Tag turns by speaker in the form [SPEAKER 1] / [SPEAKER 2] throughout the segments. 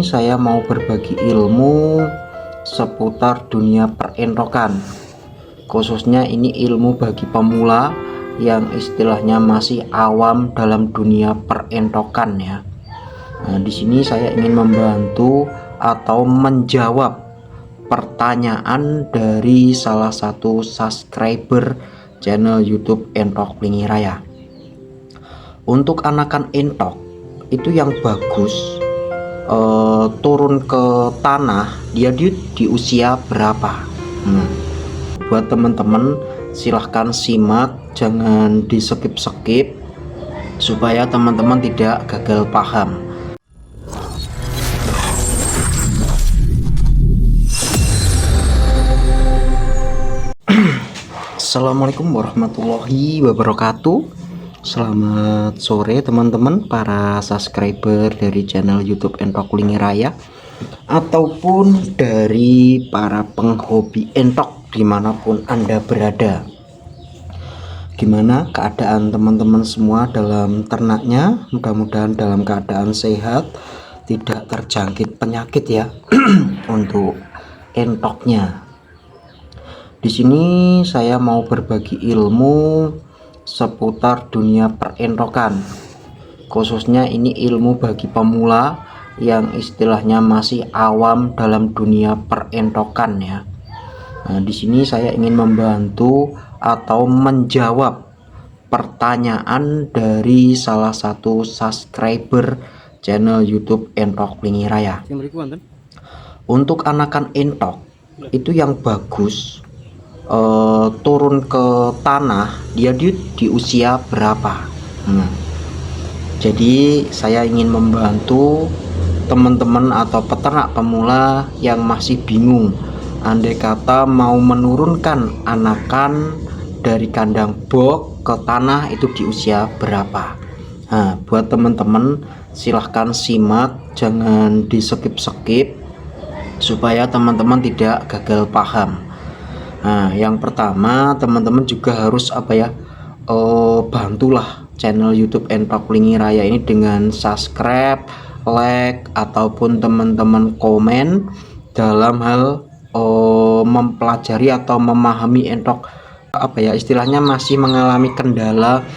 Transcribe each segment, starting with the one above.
[SPEAKER 1] saya mau berbagi ilmu seputar dunia perentokan. Khususnya ini ilmu bagi pemula yang istilahnya masih awam dalam dunia perentokan ya. Nah, di sini saya ingin membantu atau menjawab pertanyaan dari salah satu subscriber channel YouTube Entok Plingi Raya. Untuk anakan entok itu yang bagus turun ke tanah dia di usia berapa. Buat teman-teman silahkan simak, jangan di skip supaya teman-teman tidak gagal paham. Assalamualaikum warahmatullahi wabarakatuh. Selamat sore teman-teman para subscriber dari channel YouTube Entok Plingi Raya ataupun dari para penghobi entok dimanapun Anda berada. Gimana keadaan teman-teman semua dalam ternaknya? Mudah-mudahan dalam keadaan sehat, tidak terjangkit penyakit ya. Untuk entoknya, di sini saya mau berbagi ilmu seputar dunia perentokan. Khususnya ini ilmu bagi pemula yang istilahnya masih awam dalam dunia perentokan ya. Nah, di sini saya ingin membantu atau menjawab pertanyaan dari salah satu subscriber channel YouTube Entok Plingi Raya. Untuk anakan entok itu yang bagus turun ke tanah dia di usia berapa. Jadi saya ingin membantu teman-teman atau peternak pemula yang masih bingung, andai kata mau menurunkan anakan dari kandang box ke tanah itu di usia berapa. Nah, buat teman-teman silahkan simak, jangan di skip supaya teman-teman tidak gagal paham. Nah, yang pertama teman-teman juga harus bantulah channel YouTube Entok Plingi Raya ini dengan subscribe, like, ataupun teman-teman komen dalam hal mempelajari atau memahami entok. Istilahnya masih mengalami kendala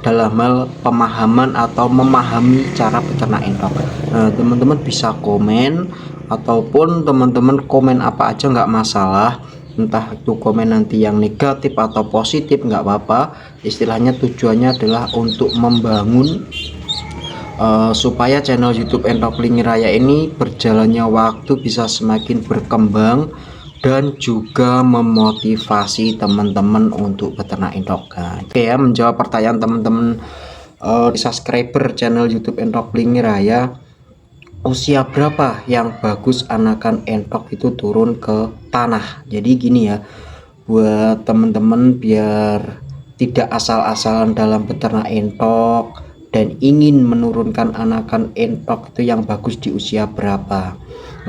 [SPEAKER 1] dalam hal pemahaman atau memahami cara beternak entok. Nah, teman-teman bisa komen ataupun teman-teman komen apa aja nggak masalah, entah itu komen nanti yang negatif atau positif nggak apa-apa. Istilahnya tujuannya adalah untuk membangun supaya channel YouTube Entok Plingi Raya ini berjalannya waktu bisa semakin berkembang dan juga memotivasi teman-teman untuk beternak entok. Oke ya, menjawab pertanyaan teman-teman subscriber channel YouTube Entok Plingi Raya, usia berapa yang bagus anakan entok itu turun ke tanah. Jadi gini ya, buat teman-teman biar tidak asal-asalan dalam beternak entok dan ingin menurunkan anakan entok itu yang bagus di usia berapa.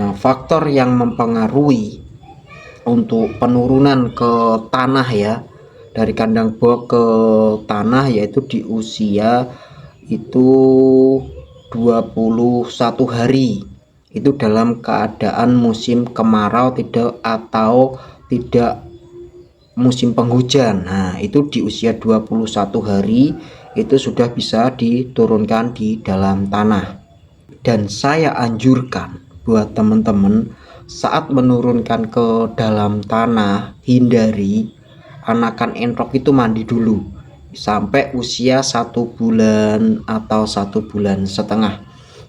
[SPEAKER 1] Nah, faktor yang mempengaruhi untuk penurunan ke tanah ya, dari kandang box ke tanah, yaitu di usia itu 21 hari, itu dalam keadaan musim kemarau atau tidak musim penghujan. Nah, itu di usia 21 hari itu sudah bisa diturunkan di dalam tanah. Dan saya anjurkan buat teman-teman saat menurunkan ke dalam tanah, hindari anakan entok itu mandi dulu sampai usia 1 bulan atau 1,5 bulan.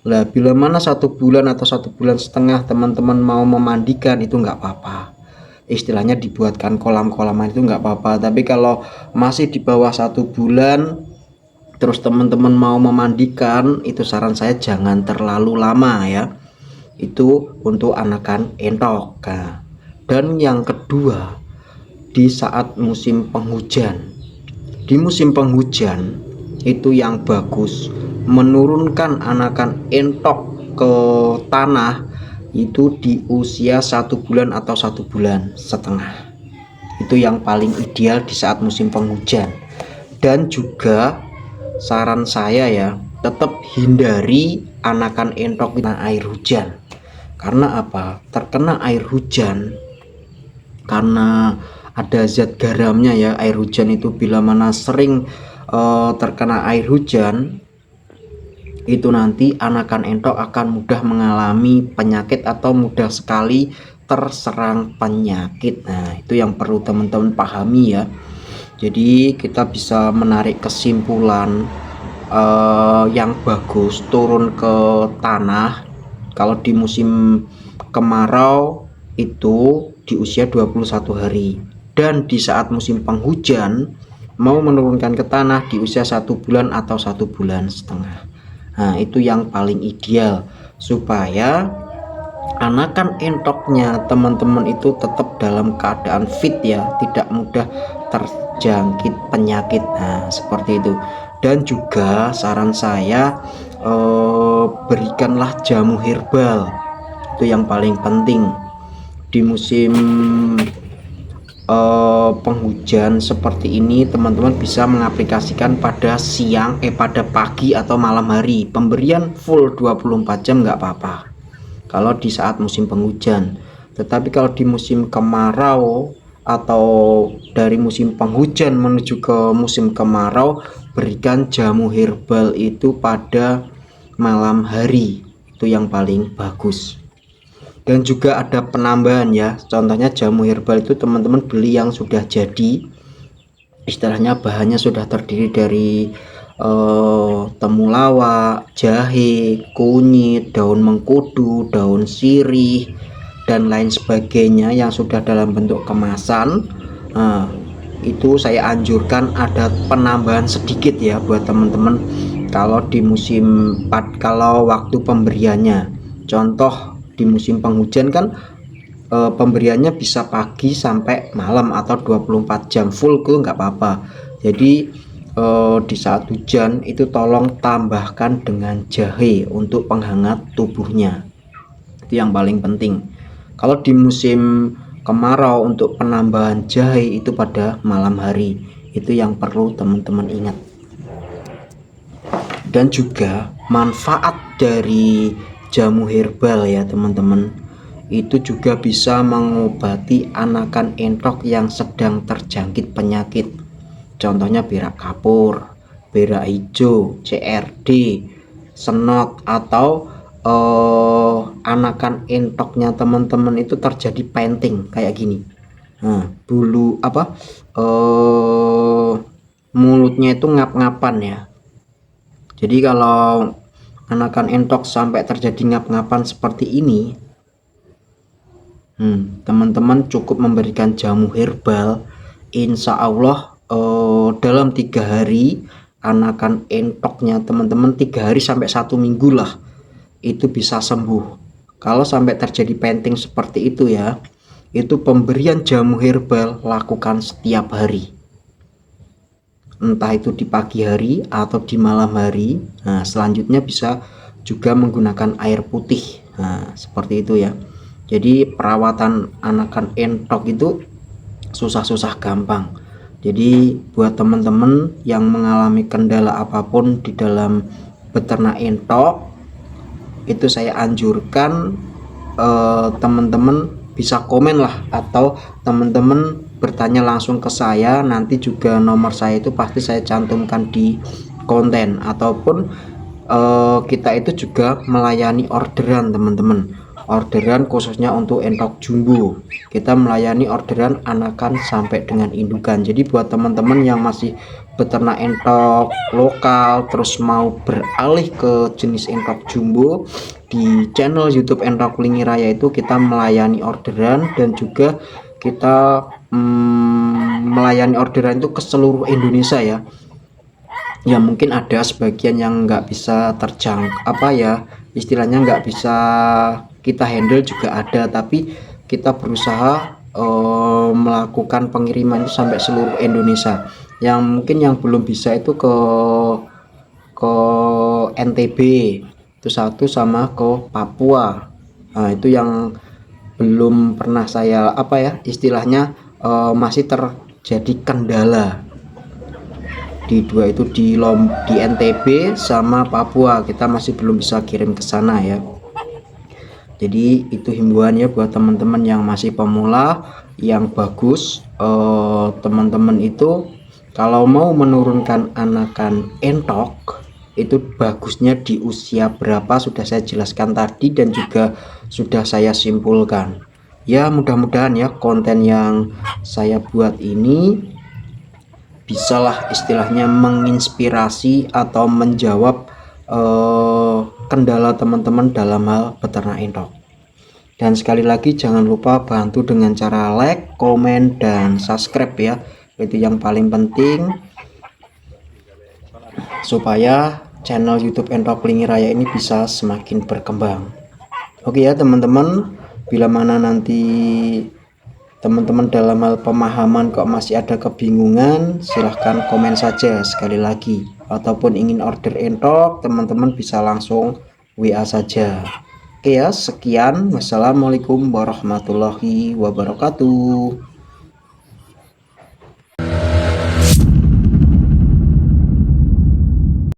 [SPEAKER 1] Lah, bila mana 1 bulan atau 1,5 bulan teman-teman mau memandikan itu nggak apa-apa, istilahnya dibuatkan kolam-kolaman itu nggak apa-apa. Tapi kalau masih di bawah 1 bulan terus teman-teman mau memandikan, itu saran saya jangan terlalu lama ya, itu untuk anakan entok. Dan yang kedua, di saat musim penghujan. Di musim penghujan itu yang bagus menurunkan anakan entok ke tanah itu di usia 1 bulan atau 1,5 bulan. Itu yang paling ideal di saat musim penghujan. Dan juga saran saya ya, tetap hindari anakan entok di air hujan. Karena apa? Terkena air hujan, karena ada zat garamnya ya. Air hujan itu bila mana sering terkena air hujan, itu nanti anakan entok akan mudah mengalami penyakit atau mudah sekali terserang penyakit. Nah, itu yang perlu teman-teman pahami ya. Jadi kita bisa menarik kesimpulan yang bagus turun ke tanah kalau di musim kemarau itu di usia 21 hari, dan di saat musim penghujan mau menurunkan ke tanah di usia 1 bulan atau 1,5 bulan. Nah, itu yang paling ideal supaya anakan entoknya teman-teman itu tetap dalam keadaan fit ya, tidak mudah terjangkit penyakit. Nah, seperti itu. Dan juga saran saya, berikanlah jamu herbal, itu yang paling penting di musim penghujan seperti ini. Teman-teman bisa mengaplikasikan pada pada pagi atau malam hari. Pemberian full 24 jam nggak apa-apa kalau di saat musim penghujan. Tetapi kalau di musim kemarau atau dari musim penghujan menuju ke musim kemarau, berikan jamu herbal itu pada malam hari, itu yang paling bagus. Dan juga ada penambahan ya, contohnya jamu herbal itu teman-teman beli yang sudah jadi, istilahnya bahannya sudah terdiri dari temulawak, jahe, kunyit, daun mengkudu, daun sirih, dan lain sebagainya yang sudah dalam bentuk kemasan. Nah, itu saya anjurkan ada penambahan sedikit ya buat teman-teman kalau di kalau waktu pemberiannya. Contoh di musim penghujan kan pemberiannya bisa pagi sampai malam atau 24 jam full itu nggak apa-apa. Jadi di saat hujan itu tolong tambahkan dengan jahe untuk penghangat tubuhnya, itu yang paling penting. Kalau di musim kemarau untuk penambahan jahe itu pada malam hari, itu yang perlu teman-teman ingat. Dan juga manfaat dari jamu herbal ya teman-teman, itu juga bisa mengobati anakan entok yang sedang terjangkit penyakit. Contohnya berak kapur, berak hijau, CRD, senot, atau anakan entoknya teman-teman itu terjadi penting kayak gini. Nah, bulu mulutnya itu ngap-ngapan ya. Jadi kalau anakan entok sampai terjadi ngap-ngapan seperti ini, teman-teman cukup memberikan jamu herbal, insya Allah dalam 3 hari anakan entoknya teman-teman 3 hari sampai 1 minggu lah itu bisa sembuh. Kalau sampai terjadi penting seperti itu ya, itu pemberian jamu herbal lakukan setiap hari, entah itu di pagi hari atau di malam hari. Nah, selanjutnya bisa juga menggunakan air putih. Nah, seperti itu ya. Jadi perawatan anakan entok itu susah-susah gampang. Jadi buat teman-teman yang mengalami kendala apapun di dalam beternak entok, itu saya anjurkan teman-teman bisa komen lah, atau teman-teman bertanya langsung ke saya. Nanti juga nomor saya itu pasti saya cantumkan di konten, ataupun kita itu juga melayani orderan teman-teman, orderan khususnya untuk entok jumbo. Kita melayani orderan anakan sampai dengan indukan. Jadi buat teman-teman yang masih beternak entok lokal terus mau beralih ke jenis entok jumbo, di channel YouTube Entok Lingi Raya itu kita melayani orderan, dan juga kita melayani orderan itu ke seluruh Indonesia ya. Ya mungkin ada sebagian yang nggak bisa istilahnya nggak bisa kita handle juga ada, tapi kita berusaha melakukan pengiriman itu sampai seluruh Indonesia. Yang mungkin yang belum bisa itu ke NTB itu satu, sama ke Papua. Nah, itu yang belum pernah saya istilahnya masih terjadi kendala di dua itu, di NTB sama Papua kita masih belum bisa kirim ke sana ya. Jadi itu himbauan ya buat teman-teman yang masih pemula. Yang bagus teman-teman itu kalau mau menurunkan anakan entok itu bagusnya di usia berapa sudah saya jelaskan tadi dan juga sudah saya simpulkan. Ya mudah-mudahan ya konten yang saya buat ini bisalah istilahnya menginspirasi atau menjawab kendala teman-teman dalam hal beternak entok. Dan sekali lagi jangan lupa bantu dengan cara like, komen, dan subscribe ya. Itu yang paling penting supaya channel YouTube Entok Lingi Raya ini bisa semakin berkembang. Oke ya teman-teman, bila mana nanti teman-teman dalam hal pemahaman kok masih ada kebingungan, silahkan komen saja sekali lagi. Ataupun ingin order entok, teman-teman bisa langsung WA saja. Oke ya, sekian. Wassalamualaikum warahmatullahi wabarakatuh.